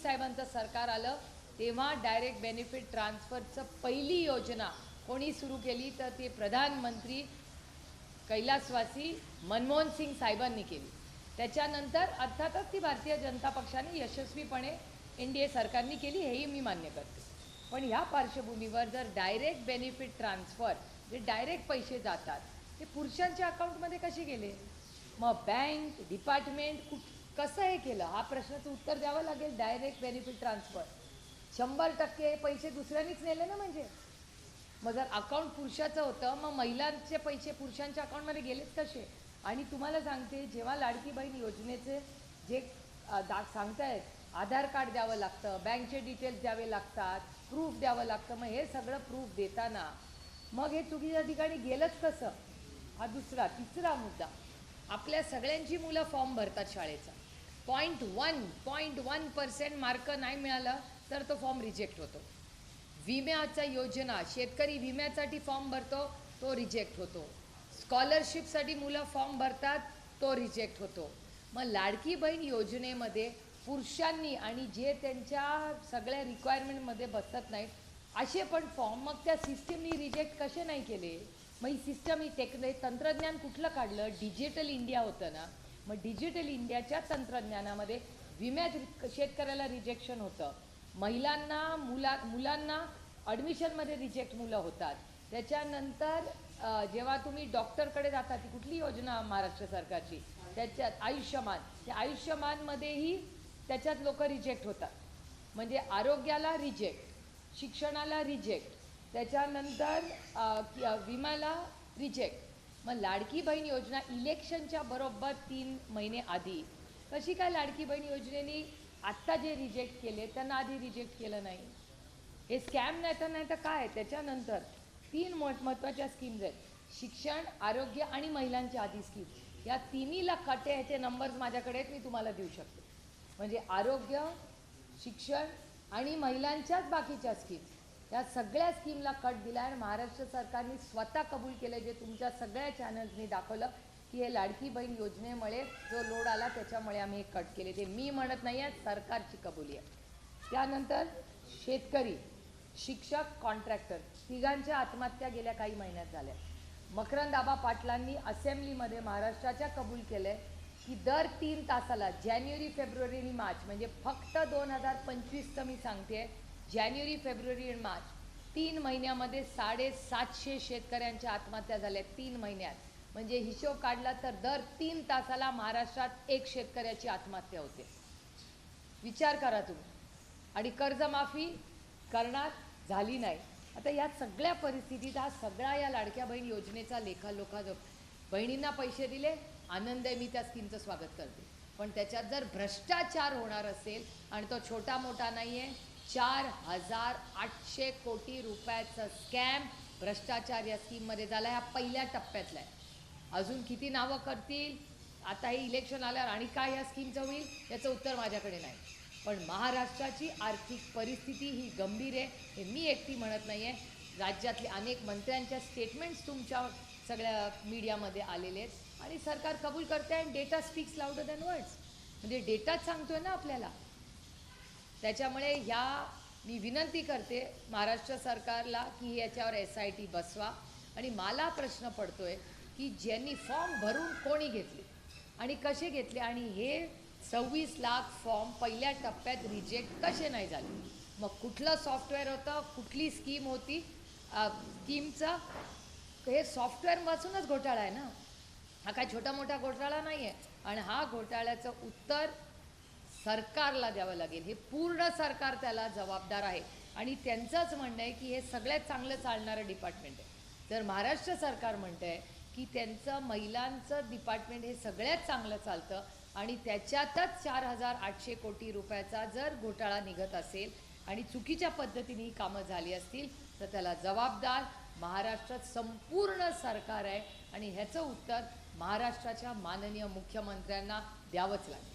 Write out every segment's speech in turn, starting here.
साहेबांचं सरकार आलं तेव्हा डायरेक्ट बेनिफिट ट्रान्सफरचं पहिली योजना कोणी सुरू केली तर ते प्रधानमंत्री कैलासवासी मनमोहन सिंग साहेबांनी केली. त्याच्यानंतर अर्थातच ती भारतीय जनता पक्षाने यशस्वीपणे NDA सरकारने केली, हेही मी मान्य करते. पण ह्या पार्श्वभूमीवर जर डायरेक्ट बेनिफिट ट्रान्सफर जे डायरेक्ट पैसे जातात ते पुरुषांच्या अकाउंटमध्ये कसे गेले, मग बँक डिपार्टमेंट कसं हे केलं, हा प्रश्नाचं उत्तर द्यावं लागेल. डायरेक्ट बेनिफिट ट्रान्सफर 100% पैसे दुसऱ्यांनीच नेले ना. म्हणजे मग जर अकाउंट पुरुषाचं होतं मग महिलांचे पैसे पुरुषांच्या अकाउंटमध्ये गेलेच कसे. आणि तुम्हाला सांगते, जेव्हा लाडकी बहीण योजनेचे जे सांगतायत आधार कार्ड द्यावं लागतं, बँकचे डिटेल्स द्यावे लागतात, प्रूफ द्यावं लागतं, मग हे सगळं प्रूफ देताना मग हे चुकीच्या ठिकाणी गेलंच कसं, हा दुसरा. तिसरा मुद्दा, आपल्या सगळ्यांची मुलं फॉर्म भरतात शाळेचा, 0.1% मार्क नाही मिळालं तर तो फॉर्म रिजेक्ट होतो. विम्याचा योजना, शेतकरी विम्यासाठी फॉर्म भरतो तो रिजेक्ट होतो. स्कॉलरशिपसाठी मुलं फॉर्म भरतात तो रिजेक्ट होतो. मग लाडकी बहीण योजनेमध्ये पुरुषांनी आणि जे त्यांच्या सगळ्या रिक्वायरमेंटमध्ये बसत नाहीत असे पण फॉर्म मग त्या सिस्टीमनी रिजेक्ट कसे नाही केले. मग ही सिस्टम ही तंत्रज्ञान कुठलं काढलं, डिजिटल इंडिया होतं ना. मग डिजिटल इंडियाच्या तंत्रज्ञानामध्ये विम्यात शेतकऱ्याला रिजेक्शन होतं, महिलांना मुलांना ॲडमिशनमध्ये रिजेक्ट मुलं होतात. त्याच्यानंतर जेव्हा तुम्ही डॉक्टरकडे जाता, ती कुठली योजना महाराष्ट्र सरकारची, त्याच्यात आयुष्यमान, त्या आयुष्यमानमध्येही त्याच्यात लोक रिजेक्ट होतात. म्हणजे आरोग्याला रिजेक्ट, शिक्षणाला रिजेक्ट, त्याच्यानंतर विम्याला रिजेक्ट. मग लाडकी बहीण योजना इलेक्शनच्या बरोबर 3 महिने आधी कशी काय लाडकी बहीण योजनेने आत्ता जे रिजेक्ट केले त्यांना आधी रिजेक्ट केलं नाही. हे स्कॅम नाही तर काय. त्याच्यानंतर 3 महत्त्वाच्या स्कीम्स आहेत, शिक्षण, आरोग्य आणि महिलांच्या आधी स्कीम. या तिन्हीला कट आहे, ह्याचे नंबर्स माझ्याकडे आहेत, मी तुम्हाला देऊ शकते. म्हणजे आरोग्य, शिक्षण आणि महिलांच्याच बाकीच्या स्कीम, या सगळ्या स्कीमला कट दिला. आणि महाराष्ट्र सरकारने स्वतः कबूल केलं, जे तुमच्या सगळ्या चॅनल्सनी दाखवलं की हे लाडकी बहीण योजनेमुळे जो लोड आला त्याच्यामुळे आम्ही हे कट केले. ते मी म्हणत नाही आहे, सरकारची कबुली आहे. त्यानंतर शेतकरी, शिक्षक, कॉन्ट्रॅक्टर तिघांच्या आत्महत्या गेल्या काही महिन्यात झाल्या. मकरंद आबा पाटलांनी असेंब्लीमध्ये महाराष्ट्राच्या कबूल केलं की दर 3 तासाला जानेवारी, फेब्रुवारी आणि मार्च, म्हणजे फक्त 2025चं मी सांगते, जानेवारी, फेब्रुवारी आणि मार्च 3 महिन्यामध्ये 750 शेतकऱ्यांच्या आत्महत्या झाल्या 3 महिन्यात. म्हणजे हिशोब काढला तर दर 3 तासाला महाराष्ट्रात एक शेतकऱ्याची आत्महत्या होते. विचार करा तुम्ही. आणि कर्जमाफी करणार झाली नाही. आता या सगळ्या परिस्थितीत हा सगळा या लाडक्या बहीण योजनेचा लेखाजोखा, बहिणींना पैसे दिले, आनंद आहे, मी त्या स्कीमचं स्वागत करते. पण त्याच्यात जर भ्रष्टाचार होणार असेल, आणि तो छोटा मोठा नाही आहे, 4,800 कोटी रुपयाचं स्कॅम भ्रष्टाचार या स्कीममध्ये झाला. ह्या पहिल्या टप्प्यातला आहे. अजून किती नावं करतील, आता हे इलेक्शन आल्यावर आणि काय या स्कीमचं होईल याचं उत्तर माझ्याकडे नाही. पण महाराष्ट्राची आर्थिक परिस्थिती ही गंभीर आहे, हे मी एकटी म्हणत नाही आहे. राज्यातले अनेक मंत्र्यांच्या स्टेटमेंट्स तुमच्या सगळ्या मीडियामध्ये आलेले आहेत आणि सरकार कबूल करते आहे. Data speaks louder than words, म्हणजे डेटाच सांगतोय ना आपल्याला. त्याच्यामुळे मी विनंती करते महाराष्ट्र सरकारला की याच्यावर SIT बसवा. आणि मला प्रश्न पडतोय की ज्यांनी फॉर्म भरून कोणी घेतले आणि कसे घेतले, आणि हे 26 लाख फॉर्म पहिल्या टप्प्यात रिजेक्ट कसे नाही झाले. मग कुठलं सॉफ्टवेअर होतं, कुठली स्कीम होती, स्कीमचं हे सॉफ्टवेअरपासूनच घोटाळा आहे ना. हा काय छोटा मोठा घोटाळा नाही आहे. आणि हा घोटाळ्याचं उत्तर सरकारला द्यावं लागेल. हे पूर्ण सरकार त्याला जबाबदार आहे. आणि त्यांचंच म्हणणं आहे की हे सगळ्यात चांगलं चालणारं डिपार्टमेंट आहे. जर महाराष्ट्र सरकार म्हणतं आहे की त्यांचं महिलांचं डिपार्टमेंट हे सगळ्यात चांगलं चालतं आणि त्याच्यातच 4,800 कोटी रुपयाचा जर घोटाळा निघत असेल आणि चुकीच्या पद्धतीने ही कामं झाली असतील तर त्याला जबाबदार महाराष्ट्रात संपूर्ण सरकार आहे. आणि ह्याचं उत्तर महाराष्ट्राच्या माननीय मुख्यमंत्र्यांना द्यावंच लागेल.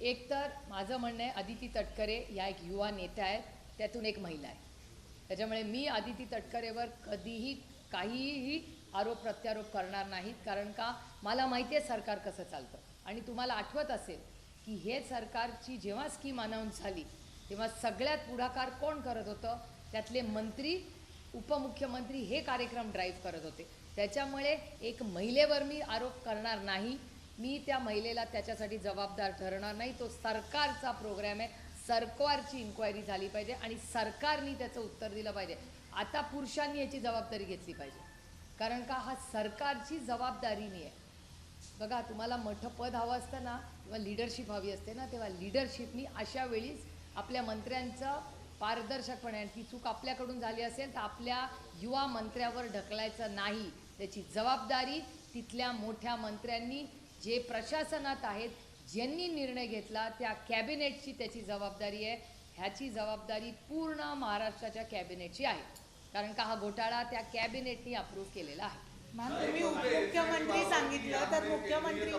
एकतर माझं म्हणणं आहे अदिती तटकरे या एक युवा नेत्या आहेत, त्यातून एक महिला आहे. त्याच्यामुळे मी अदिती तटकरेवर कधीही काहीही आरोप प्रत्यारोप करणार नाहीत, कारण का मला माहिती आहे सरकार कसं चालतं. आणि तुम्हाला आठवत असेल की हे सरकारची जेव्हा स्कीम अनाऊन्स झाली तेव्हा सगळ्यात पुढाकार कोण करत होतं? त्यातले मंत्री, उपमुख्यमंत्री हे कार्यक्रम ड्राईव्ह करत होते. त्याच्यामुळे एक महिलेवर मी आरोप करणार नाही. मी त्या महिलेला त्याच्यासाठी जबाबदार ठरणार नाही. तो सरकारचा प्रोग्राम आहे, सरकारची इन्क्वायरी झाली पाहिजे आणि सरकारने त्याचं उत्तर दिलं पाहिजे. आता पुरुषांनी याची जबाबदारी घेतली पाहिजे, कारण का हा सरकारची जबाबदारी नाही आहे. बघा, तुम्हाला मोठं पद हवं असतं ना, किंवा लिडरशिप हवी असते ना, तेव्हा लिडरशिपनी अशा वेळीच आपल्या मंत्र्यांचं पारदर्शकपणे, आणि ती चूक आपल्याकडून झाली असेल तर आपल्या युवा मंत्र्यावर ढकलायचं नाही. त्याची जबाबदारी तिथल्या मोठ्या मंत्र्यांनी, जे प्रशासनात आहेत, ज्यांनी निर्णय घेतला त्या कॅबिनेटची त्याची जबाबदारी आहे. ह्याची जबाबदारी पूर्ण महाराष्ट्राच्या कॅबिनेटची आहे, कारण का हा घोटाळा त्या कॅबिनेटनी अप्रूव्ह केलेला आहे. तुम्ही उपमुख्यमंत्री सांगितलं तर मुख्यमंत्री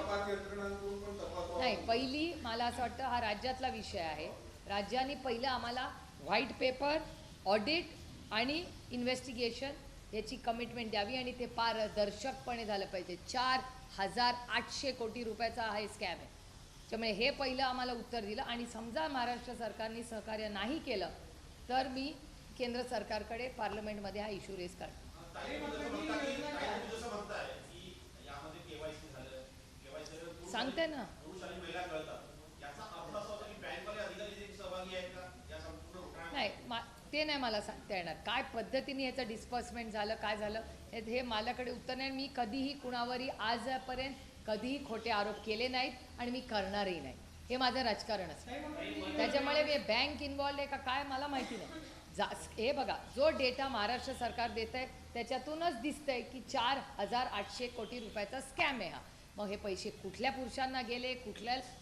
नाही, पहिली मला असं वाटतं हा राज्यातला विषय आहे. राज्याने पहिलं आम्हाला व्हाईट पेपर, ऑडिट आणि इन्व्हेस्टिगेशन याची कमिटमेंट द्यावी आणि ते पारदर्शकपणे झालं पाहिजे. 4,800 कोटी रुपयाचा हा स्कॅम आहे. त्यामुळे हे पहिलं आम्हाला उत्तर दिलं. आणि समजा महाराष्ट्र सरकारने सहकार्य नाही केलं तर मी केंद्र सरकारकडे पार्लमेंटमध्ये हा इश्यू रेज करतो. सांगते ना, नाही ते नाही मला सांगता येणार काय पद्धतीने याचं डिस्पर्समेंट झालं, काय झालं हे माझ्याकडे उत्तर नाही. मी कधीही कुणावरही आजपर्यंत कधीही खोटे आरोप केले नाहीत आणि मी करणारही नाही. हे माझं राजकारण असतं. त्याच्यामुळे मी बँक इन्व्हॉल्ड आहे का काय मला माहिती नाही. हे बघा, जो डेटा महाराष्ट्र सरकार देत आहे त्याच्यातूनच दिसतंय की 4,800 कोटी रुपयाचा स्कॅम आहे हा. मग हे पैसे कुठल्या पुरुषांना गेले,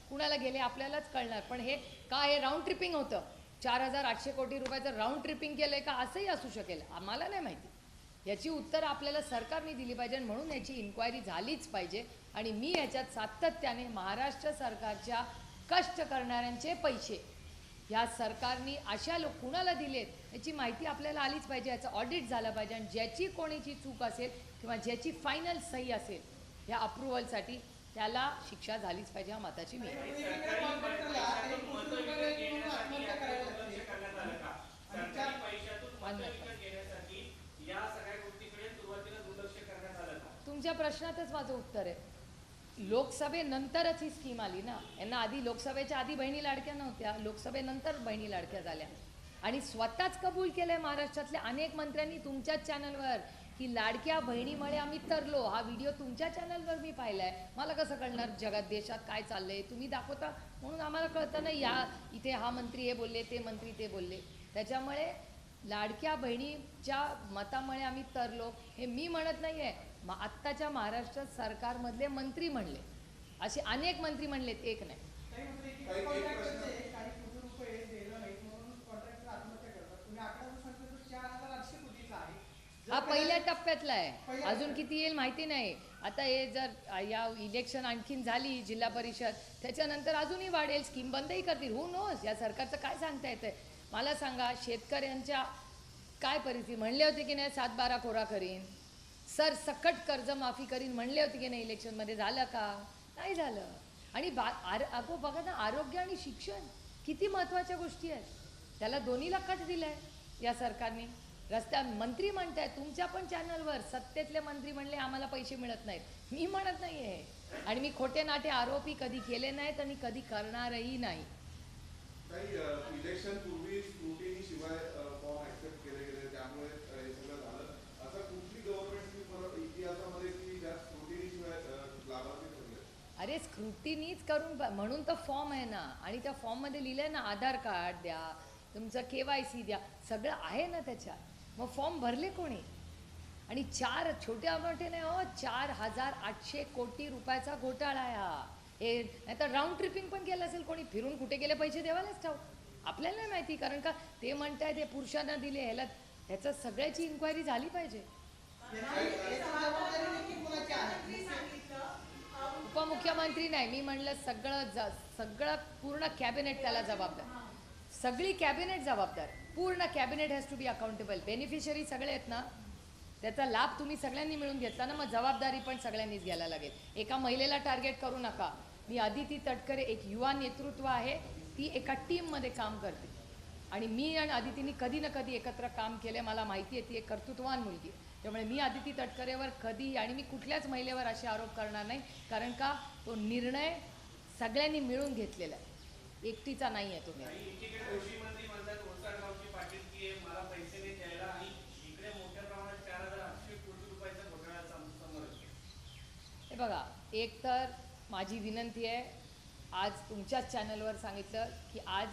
कुणाला गेले आपल्यालाच कळणार. पण हे काय, हे राऊंड ट्रिपिंग होतं. 4,800 कोटी रुपयाचं राऊंड ट्रिपिंग केलं आहे का असंही असू शकेल, आम्हाला नाही माहिती. याची उत्तर आपल्याला सरकारने दिली पाहिजे, म्हणून याची इन्क्वायरी झालीच पाहिजे. आणि मी याच्यात सातत्याने महाराष्ट्र सरकारच्या कष्ट करणाऱ्यांचे पैसे या सरकारने अशा कुणाला दिलेत याची माहिती आपल्याला आलीच पाहिजे. याचं ऑडिट झालं पाहिजे आणि ज्याची कोणीची चूक असेल किंवा ज्याची फायनल सही असेल या अप्रुव्हलसाठी त्याला शिक्षा झालीच पाहिजे. हा मताची मी तुमच्या प्रश्नातच माझं उत्तर आहे. लोकसभेनंतरच ही स्कीम आली ना. यांना आधी लोकसभेच्या आधी बहिणी लाडक्या नव्हत्या, लोकसभेनंतर बहिणी लाडक्या झाल्या. आणि स्वतःच कबूल केलंय महाराष्ट्रातल्या अनेक मंत्र्यांनी तुमच्याच चॅनलवर की लाडक्या बहिणीमुळे आम्ही तरलो. हा व्हिडिओ तुमच्या चॅनलवर मी पाहिलाय. मला कसं कळणार जगात देशात काय चाललंय? तुम्ही दाखवता म्हणून आम्हाला कळतं ना. या इथे हा मंत्री हे बोलले, ते मंत्री ते बोलले. त्याच्यामुळे लाडक्या बहिणीच्या मतामुळे आम्ही तरलो हे मी म्हणत नाही आहे. आत्ताच्या महाराष्ट्र सरकारमधले मंत्री म्हणले, असे अनेक मंत्री म्हणलेत, एक नाही. हा पहिल्या टप्प्यातला आहे, अजून किती येईल माहिती नाही. आता हे जर या इलेक्शन आणखीन झाली जिल्हा परिषद त्याच्यानंतर अजूनही वाढेल, स्कीम बंदही करतील. हू नोस, या सरकारचं काय सांगता येतंय. मला सांगा, शेतकऱ्यांच्या काय परिस्थिती. म्हणले होते की नाही 7-12 कोरा करीन, सर सकट कर्जमाफी करीन म्हणले होते की नाही इलेक्शनमध्ये, झालं का? नाही झालं. आणि अगो बघा ना, आरोग्य आणि शिक्षण किती महत्त्वाच्या गोष्टी आहेत, त्याला दोन्हीला कट दिलं आहे या सरकारने. रस्त्या मंत्री म्हणताय तुमच्या पण चॅनलवर, सत्तेतले मंत्री म्हणले आम्हाला पैसे मिळत नाहीत. मी म्हणत नाही आहे आणि मी खोटे नाटे आरोपी कधी केले नाहीत आणि कधी करणारही नाही. इलेक्शन पूर्वी स्क्रुटिनी शिवाय फॉर्म ऍक्सेप्ट केले गेले, त्यामुळे हे सगळं झालं. असं कुठली गव्हर्नमेंट इतिहासामध्ये की ज्या स्क्रुटिनी शिवाय लाभार्थी ठरले? अरे स्क्रुटिनीच करून, म्हणून तर फॉर्म आहे ना. आणि त्या फॉर्ममध्ये लिहिलंय ना, आधार कार्ड द्या, तुमचं KYC द्या, सगळं आहे ना त्याच्यात. मग फॉर्म भरले कोणी? आणि 4 छोट्या मोठे नाही हो, 4,800 कोटी रुपयाचा घोटाळा आहे हा. हे नाही तर राऊंड ट्रिपिंग पण केलं असेल कोणी, फिरून कुठे गेले पैसे देवालाच ठाऊक, आपल्याला नाही माहिती. कारण का ते म्हणताय ते पुरुषांना दिले, ह्याला ह्याचं सगळ्याची इन्क्वायरी झाली पाहिजे. उपमुख्यमंत्री नाही, मी म्हणलं सगळं सगळं पूर्ण कॅबिनेट त्याला जबाबदार, सगळी कॅबिनेट जबाबदार, पूर्ण cabinet has to be accountable. Beneficiary सगळे आहेत ना, त्याचा लाभ तुम्ही सगळ्यांनी मिळून घेतला ना, मग जबाबदारी पण सगळ्यांनीच घ्यायला लागेल. एका महिलेला टार्गेट करू नका. मी अदिती तटकरे, एक युवा नेतृत्व आहे, ती एका टीममध्ये काम करते आणि मी आणि अदितीने कधी ना कधी एकत्र काम केलं. मला माहिती आहे ती एक कर्तृत्ववान मुलगी आहे. त्यामुळे मी अदिती तटकरेवर कधी आणि मी कुठल्याच महिलेवर असे आरोप करणार नाही, कारण का तो निर्णय सगळ्यांनी मिळून घेतलेला आहे, एकटीचा नाही आहे तो निर्णय. कृषी मंत्री म्हणतात ओसाडगावची पाटील की मला पैसे नाही द्यायला आणि इकडे मोठ्या प्रमाणात 4,800 कोटी रुपयाचा घोटाळा समोर येतो. हे बघा, एक तर माझी विनंती आहे, आज तुमच्याच चॅनलवर सांगितलं की आज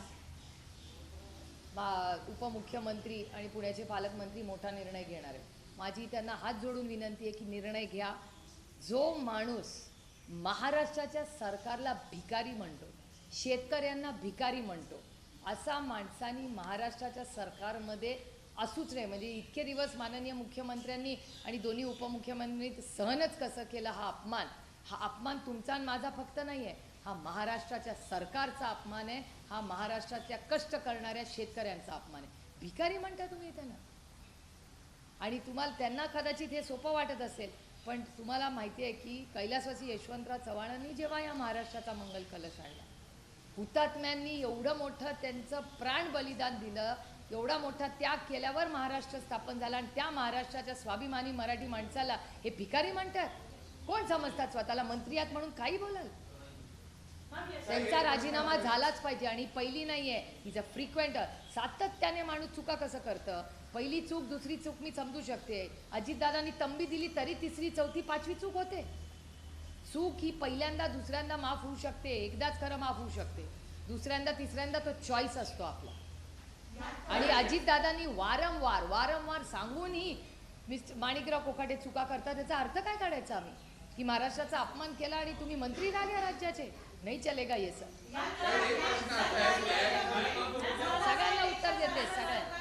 उपमुख्यमंत्री आणि पुण्याचे पालकमंत्री मोठा निर्णय घेणार आहे. माझी त्यांना हात जोडून विनंती आहे की निर्णय घ्या. जो माणूस महाराष्ट्राच्या सरकारला भिकारी म्हणतो, शेतकऱ्यांना भिकारी म्हणतो, असा माणसांनी महाराष्ट्राच्या सरकारमध्ये असूच नाही. म्हणजे इतके दिवस माननीय मुख्यमंत्र्यांनी आणि दोन्ही उपमुख्यमंत्र्यांनी सहनच कसं केलं. हा अपमान तुमचा आणि माझा फक्त नाही आहे, हा महाराष्ट्राच्या सरकारचा अपमान आहे, हा महाराष्ट्रातल्या कष्ट करणाऱ्या शेतकऱ्यांचा अपमान आहे. भिकारी म्हणता तुम्ही त्यांना, आणि तुम्हाला त्यांना कदाचित हे सोपं वाटत असेल, पण तुम्हाला माहिती आहे की कैलासवासी यशवंतराव चव्हाणांनी जेव्हा या महाराष्ट्राचा मंगल कलश आणला, हुतात्म्यांनी एवढं मोठं त्यांचं प्राण बलिदान दिलं, एवढा मोठा त्याग केल्यावर महाराष्ट्र स्थापन झाला, आणि त्या महाराष्ट्राच्या स्वाभिमानी मराठी माणसाला हे भिकारी म्हणतात. कोण समजतात स्वतःला? मंत्री आहात म्हणून काही बोलाल? त्यांचा राजीनामा झालाच पाहिजे. आणि पहिली नाही आहे, इज अ फ्रिक्वेंट, सातत्याने माणूस चुका कसं करतं. पहिली चूक दुसरी चूक मी समजू शकते. अजितदादांनी तंबी दिली तरी तिसरी चौथी पाचवी चूक होते. चूक ही पहिल्यांदा दुसऱ्यांदा माफ होऊ शकते, एकदाच खरं माफ होऊ शकते, दुसऱ्यांदा तिसऱ्यांदा तो चॉईस असतो आपला. आणि अजितदादांनी वारंवार सांगूनही माणिकराव कोकाटे चुका करतात. त्याचा अर्थ काय काढायचा आम्ही? की महाराष्ट्राचा अपमान केला आणि तुम्ही मंत्री झाले राज्याचे? नाही चलेगा ये सब. सगळ्यांना उत्तर देते, सगळ्यांना.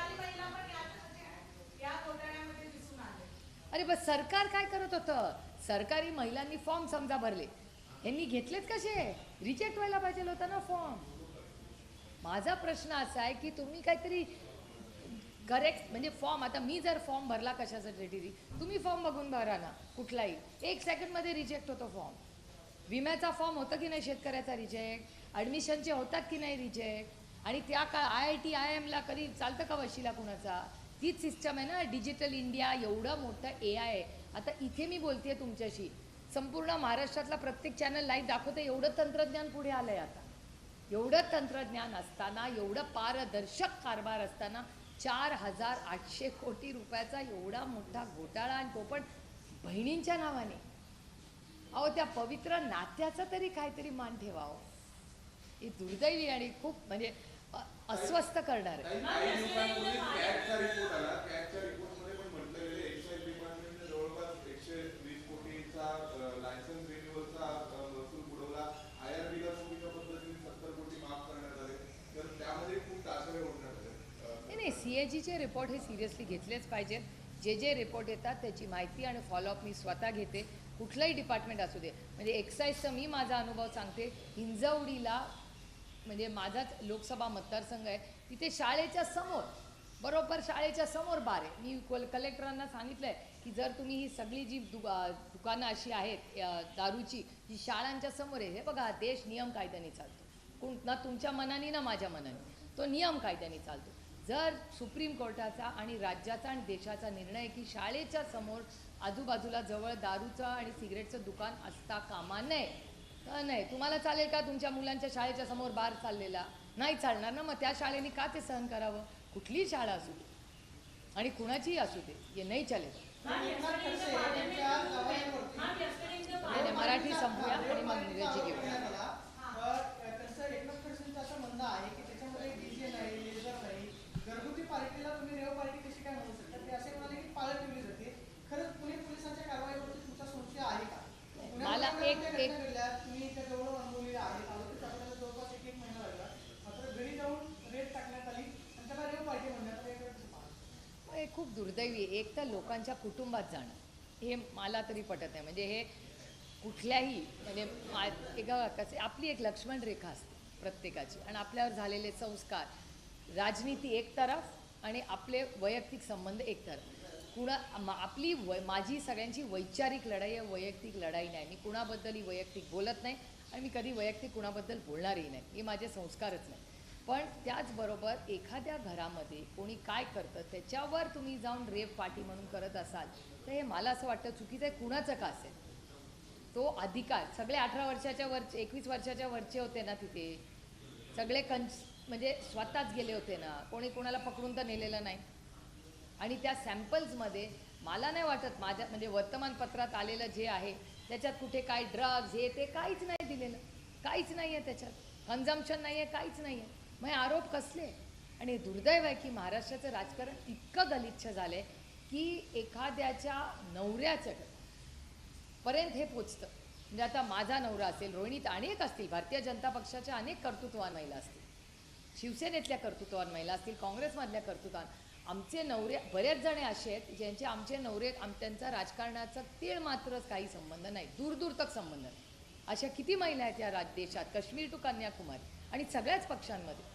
अरे बस सरकार काय करत होतं? सरकारी महिलांनी फॉर्म समजा भरले, यांनी घेतलेत कसे? रिजेक्ट व्हायला पाहिजे होता ना फॉर्म. माझा प्रश्न असा आहे की तुम्ही काहीतरी करेक्ट, म्हणजे फॉर्म, आता मी जर फॉर्म भरला कशासाठी, तुम्ही फॉर्म बघून भरा ना कुठलाही, 1 सेकंडमध्ये रिजेक्ट होतो फॉर्म. विम्याचा फॉर्म होतं की नाही शेतकऱ्याचा रिजेक्ट, ॲडमिशनचे होतात की नाही रिजेक्ट, आणि त्या का IIT IIMला कधी चालतं का वशिला कुणाचा? तीच सिस्टम आहे ना. डिजिटल इंडिया एवढं मोठं AI आहे. आता इथे मी बोलते तुमच्याशी, संपूर्ण महाराष्ट्रातला प्रत्येक चॅनल लाईव्ह दाखवते. एवढं तंत्रज्ञान पुढे आलं आहे. आता एवढं तंत्रज्ञान असताना, एवढं पारदर्शक कारभार असताना 4,800 कोटी रुपयाचा एवढा मोठा घोटाळा, आणि तो पण बहिणींच्या नावाने. अहो, त्या पवित्र नात्याचा तरी काहीतरी मान ठेवावं. ही दुर्दैवी आणि खूप म्हणजे अस्वस्थ करणार आहे. काही दिवसांपूर्वी कॅगचा रिपोर्ट आला. कॅगच्या रिपोर्टमध्ये पण म्हटलं गेलं एक्साईज डिपार्टमेंटने जवळपास 120 कोटीचा लायसन्स रिन्युअलचा महसूल बुडवला. IRBला चुकीच्या पद्धतीने 70 कोटी माफ करण्यात आले. तर त्यामध्ये खूप टाचरे ओढण्यात आले. नाही, CAGचे रिपोर्ट हे सिरियसली घेतलेच पाहिजेत. जे रिपोर्ट येतात त्याची माहिती आणि फॉलोअप मी स्वतः घेते, कुठलंही डिपार्टमेंट असू दे. म्हणजे एक्साईजचा मी माझा अनुभव सांगते. हिंजवडीला, म्हणजे माझाच लोकसभा मतदारसंघ आहे, तिथे शाळेच्या समोर, बरोबर शाळेच्या समोर बार आहे. मी कलेक्टरांना सांगितलं आहे की जर तुम्ही ही सगळी जी दुकानं अशी आहेत दारूची, जी शाळांच्या समोर आहे, हे बघा, देश नियम कायद्याने चालतो, ना तुमच्या मनाने ना माझ्या मनाने, तो नियम कायद्याने चालतो. जर सुप्रीम कोर्टाचा आणि राज्याचा आणि देशाचा निर्णय की शाळेच्या समोर आजूबाजूला जवळ दारूचं आणि सिगरेटचं दुकान असता कामा नये, तर नाही. तुम्हाला चालेल का तुमच्या मुलांच्या शाळेच्या समोर बार चाललेला? नाही चालणार ना. मग त्या शाळेने का ते सहन करावं? कुठलीही शाळा असू दे आणि कुणाचीही असू दे, हे नाही चालेल. मराठी संपूया आणि मग इंग्रजी घेऊया. घरगुती पार्टीला तुम्ही रेव पार्टी कशी काय म्हणू शकता? ते असे म्हणाले की पाळत ठेवली जाते. खरंच पुणे पोलिसांच्या कारवाईवरती तुमचा संशय आहे का? मला एक तुम्ही त्या जवळ अनुभवलेला आहे. आरोपीत आपल्याला जवळपास 1 महिना लागला, मात्र घरी जाऊन रेड टाकण्यात आली आणि त्याला रेव पार्टी म्हणण्यात आली. हे खूप दुर्दैवी. एक तर लोकांच्या कुटुंबात जाणं, हे मला तरी पटत नाही. म्हणजे हे कुठल्याही, म्हणजे एका कसं आपली एक लक्ष्मण रेखा असते. प्रत्येकाची, आणि आपल्यावर झालेले संस्कार, राजनीती एक तरफ आणि आपले वैयक्तिक संबंध एक तरफ. आपली माझी सगळ्यांची वैचारिक लढाई आहे, वैयक्तिक लढाई नाही. मी कुणाबद्दलही वैयक्तिक बोलत नाही आणि मी कधी वैयक्तिक कुणाबद्दल बोलणारही नाही. हे माझे संस्कारच नाही. पण त्याचबरोबर एखाद्या घरामध्ये कोणी काय करतं त्याच्यावर तुम्ही जाऊन रेप पार्टी म्हणून करत असाल तर हे मला असं वाटतं चुकीचं आहे. कुणाचं का असेल तो अधिकार, सगळे 18 वर्षाच्या वरचे 21 वर्षाच्या वरचे होते ना तिथे, सगळे म्हणजे स्वतःच गेले होते ना, कोणी कोणाला पकडून तर नेलेलं नाही. आणि त्या सॅम्पल्समध्ये मला नाही वाटत माझ्या म्हणजे वर्तमानपत्रात आलेलं जे आहे त्याच्यात कुठे काय ड्रग्ज हे ते काहीच नाही दिलेलं, काहीच नाही आहे त्याच्यात, कन्झम्पशन नाही आहे, काहीच नाही आहे. मग आरोप कसले? आणि दुर्दैव आहे की महाराष्ट्राचं राजकारण इतकं गलिच्छ झालं आहे की एखाद्याच्या नवऱ्याचं पर्यंत हे पोचतं. म्हणजे आता माझा नवरा असेल, रोहिणीत अनेक असतील, भारतीय जनता पक्षाच्या अनेक कर्तृत्ववान महिला असतील, शिवसेनेतल्या कर्तृत्ववान महिला असतील, काँग्रेसमधल्या कर्तृत्ववान, आमचे नवरे बरेच जणे असे आहेत ज्यांचे आमचे नवरे त्यांचा राजकारणाचा तीळ मात्रच काही संबंध नाही, दूर तक संबंध नाही. अशा किती महिला आहेत या देशात, काश्मीर टू कन्याकुमारी, आणि सगळ्याच पक्षांमध्ये.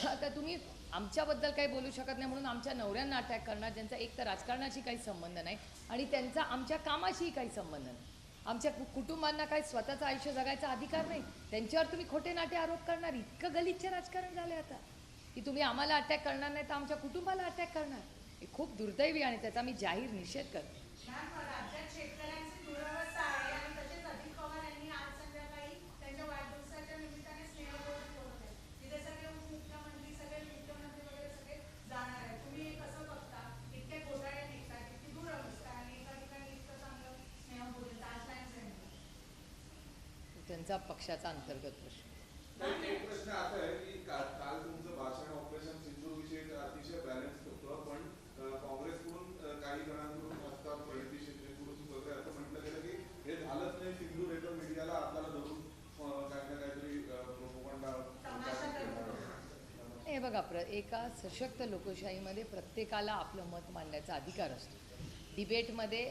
आता तुम्ही आमच्याबद्दल काही बोलू शकत नाही म्हणून आमच्या नवऱ्यांना अटॅक करणार, ज्यांचा एक तर राजकारणाशी काही संबंध नाही आणि त्यांचा आमच्या कामाशीही काही संबंध नाही. आमच्या कुटुंबांना काही स्वतःचं आयुष्य जगायचा अधिकार नाही, त्यांच्यावर तुम्ही खोटे नाटे आरोप करणार. इतकं गलिच्छ राजकारण झालं आता की तुम्ही आम्हाला अटॅक करणार नाही तर आमच्या कुटुंबाला अटॅक करणार. हे खूप दुर्दैवी आणि त्याचा मी जाहीर निषेध करते. राज्यात शेतकऱ्यांची दुरवस्था आहे आणि तसेच अजित पवार यांनी आज संध्याकाळी त्यांच्या वाढदिवसाच्या निमित्ताने स्नेहभोजन ठेवलं आहे. तिथे सगळे उपमुख्यमंत्री, सगळे मुख्यमंत्री वगैरे सगळे जाणार आहेत. तुम्ही हे कसं बघता? इतके घोटाळे निघतात, इतकी दुरवस्था आणि एका ठिकाणी इतकं चांगलं स्नेहभोजन ताजमॅन सेंटर. त्यांचा पक्षाचा अंतर्गत प्रश्न. एक प्रश्न असा आहे की काल तुमचं भाषण ऑपरेशन सिंधूर विषयी अतिशय बॅलन्स होतं, पण काँग्रेसकडून काही जणांकडून आता प्रणिती शिंदेकडून वगैरे असं म्हटलं गेलं की हे झालंच नाही, सिंधूर हे तर मीडियाला आपल्याला धरून काही ना काहीतरी हे बघा, एका सशक्त लोकशाहीमध्ये प्रत्येकाला आपलं मत मांडण्याचा अधिकार असतो. डिबेटमध्ये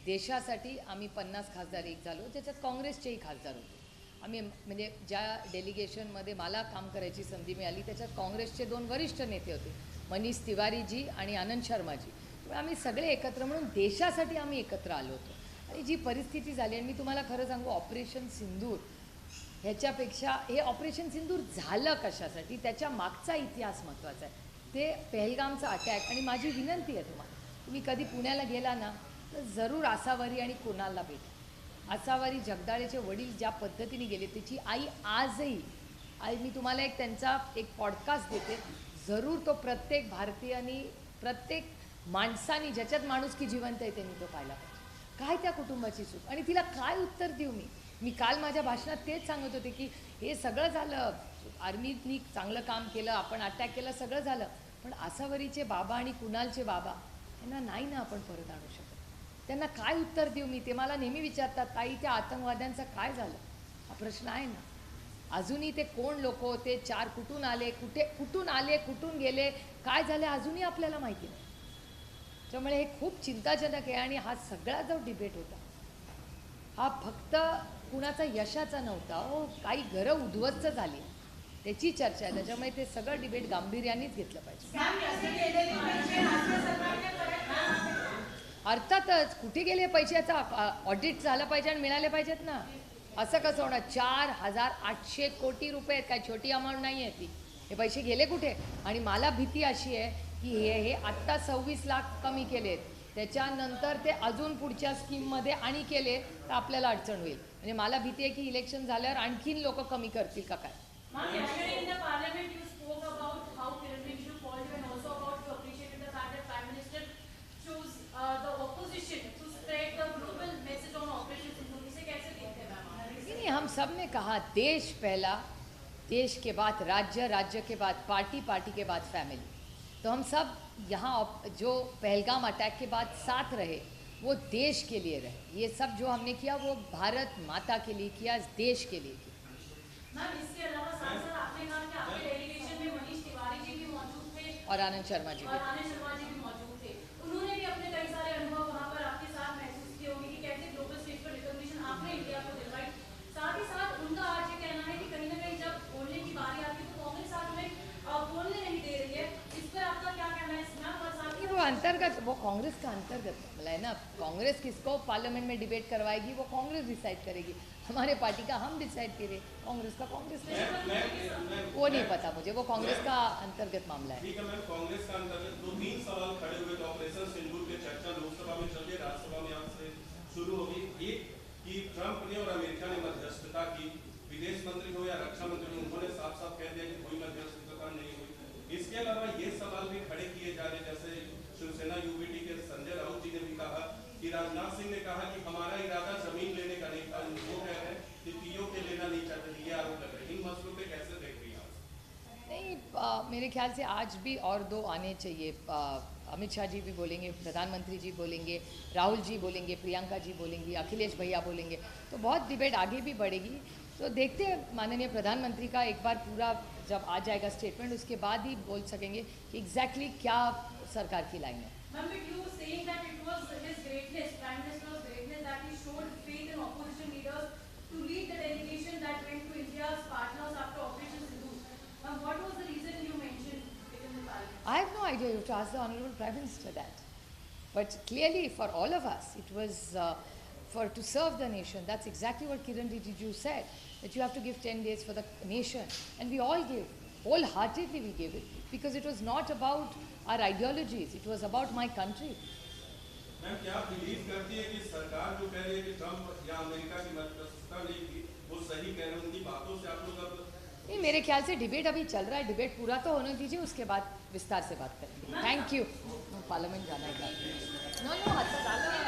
देशासाठी आम्ही 50 खासदार एक झालो, ज्याच्यात काँग्रेसचेही खासदार होते. आम्ही म्हणजे ज्या डेलिगेशनमध्ये मला काम करायची संधी मिळाली त्याच्यात काँग्रेसचे 2 वरिष्ठ नेते होते, मनीष तिवारीजी आणि आनंद शर्माजी. त्यामुळे आम्ही सगळे एकत्र म्हणून देशासाठी आम्ही एकत्र आलो होतो. आणि जी परिस्थिती झाली, आणि मी तुम्हाला खरं सांगू, ऑपरेशन सिंदूर ह्याच्यापेक्षा हे ऑपरेशन सिंदूर झालं कशासाठी, त्याच्या मागचा इतिहास महत्त्वाचा आहे. ते पहलगामचा अटॅक. आणि माझी विनंती आहे तुम्हाला, तुम्ही कधी पुण्याला गेला ना तर जरूर आसावरी आणि कुणालला भेटा. आसावरी जगदाळेचे वडील ज्या पद्धतीने गेले, त्याची आई आजही, मी तुम्हाला त्यांचा एक पॉडकास्ट देते, जरूर तो प्रत्येक भारतीयांनी, प्रत्येक माणसानी ज्याच्यात माणुसकी जिवंत आहे त्यांनी तो पाहिला पाहिजे. काय त्या कुटुंबाची चूक, आणि तिला काय उत्तर देऊ मी काल माझ्या भाषणात तेच सांगत होते की हे सगळं झालं, आर्मीनी चांगलं काम केलं, आपण अटॅक केलं, सगळं झालं, पण आसावरीचे बाबा आणि कुणालचे बाबा यांना नाही ना आपण परत आणू शकत. त्यांना काय उत्तर देऊ मी, ते मला नेहमी विचारतात, ताई त्या आतंकवाद्यांचं काय झालं. हा प्रश्न आहे ना. अजूनही ते कोण लोक होते, 4 कुठून आले, कुठून आले, कुठून गेले, काय झाले, अजूनही आपल्याला माहिती नाही. त्यामुळे हे खूप चिंताजनक आहे. आणि हा सगळा जो डिबेट होता हा फक्त कुणाचा यशाचा नव्हता हो, काही घरं उद्ध्वस्त झाली त्याची चर्चा आहे. त्याच्यामुळे ते सगळं डिबेट गांभीर्यानेच घेतलं पाहिजे. अर्थातच कुठे गेले पैशाचा ऑडिट झालं पाहिजे आणि मिळाले पाहिजेत ना. असं कसं होणार? 4,800 कोटी रुपये, काय छोटी अमाऊंट नाही आहे ती. हे पैसे गेले कुठे? आणि मला भीती अशी आहे की हे आत्ता 26 लाख कमी केलेत, त्याच्यानंतर ते अजून पुढच्या स्कीममध्ये आणि केले तर आपल्याला अडचण होईल. म्हणजे मला भीती आहे की इलेक्शन झाल्यावर आणखीन लोक कमी करतील का काय. हम सब ने कहा देश पहला, देश के बाद राज्य, राज्य के बाद पार्टी, पार्टी के बाद फैमिली. तो हम सब यहाँ जो पहलगाम अटैक के बाद साथ रहे वो देश के लिए रहे. ये सब जो हमने किया वो भारत माता के लिए किया, देश के लिए किया. मैम, इसके अलावा सांसद आपने कहा कि आपके डेलीगेशन में मनीष तिवारी जी भी मौजूद थे और आनंद शर्मा जी भी मौजूद थे. उन्होंने भी अपने कई सारे अनुभव वहाँ पर आपके साथ महसूस किए होंगे कि कैसे ग्लोबल स्टेज पर रिकॉग्निशन आपने इंडिया को दिलवाई. साथ ही साथ उनका आज ये कहना है कि कहीं ना कहीं जब अंतर्गत, वो कांग्रेस का अंतर्गत मामला है ना। कांग्रेस किसको पार्लियामेंट में डिबेट करवाएगी वो कांग्रेस डिसाइड करेगी। हमारे पार्टी का हम डिसाइड करें, कांग्रेस का कांग्रेस ने, वो नहीं पता मुझे, वो कांग्रेस का अंतर्गत मामला है। ठीक है मैम, कांग्रेस का अंतर्गत 2-3 सवाल खड़े हुए थे। ऑपरेशन सिंदूर की चर्चा लोकसभा में चल रही है, राज्यसभा में यहाँ से शुरू होगी। एक कि ट्रंप ने और अमेरिका ने मध्यस्थता की, विदेश मंत्री हो या रक्षा मंत्री हो, उन्होंने साफ साफ कह दिया कि कोई मध्यस्थता नहीं हुई। इसके अलावा ये सवाल भी खड़े किए जा रहे, जैसे शिवसेना यूबीटी के संजय राउत जी ने भी कहा कि राजनाथ सिंह ने कहा कि हमारा इरादा जमीन लेने का नहीं था, वो कह रहे हैं कि पीओके लेना नहीं चाहते, ये आरोप लग रहे हैं। इन मसलों पे कैसे देख रही हैं आप? नहीं, मेरे ख्याल से आज भी और 2 आने चाहिए। अमित शाह जी भी बोलेंगे, प्रधानमंत्री जी बोलेंगे, राहुल जी बोलेंगे, प्रियंका जी बोलेंगी, अखिलेश भैया बोलेंगे, तो बहुत डिबेट आगे भी बढ़ेगी। तो देखते हैं माननीय प्रधानमंत्री का एक बार पूरा जब आ जाएगा स्टेटमेंट, उसके बाद ही बोल सकेंगे कि एग्जैक्टली क्या सरकार की लाइन है। Ma'am, but you were saying that it was his greatness, Prime Minister's greatness, that he showed faith in opposition leaders to lead the delegation that went to India's partners after Operation Sindoor. Ma'am, what was the reason you mentioned it in the parliament? I have no idea. You have to ask the Honorable Prime Minister that. But clearly, for all of us, it was to serve the nation. That's exactly what Kiran Rijiju said, that you have to give 10 days for the nation. And we all gave, wholeheartedly we gave it. Because it was not about our ideologies, it was about my country. Ma'am, क्या आप believe करती है कि सरकार जो कह रही है कि ट्रंप या अमेरिका की मध्यस्थता नहीं थी, वो सही कह रहे हैं? उनकी बातों से आप लोग अब नहीं, मेरे ख्याल से डिबेट अभी चल रहा है, डिबेट पूरा तो होने दीजिए, उसके बाद विस्तार से बात करेंगे। Thank you. पार्लियामेंट जाना है। नो नो, हाथ डालो।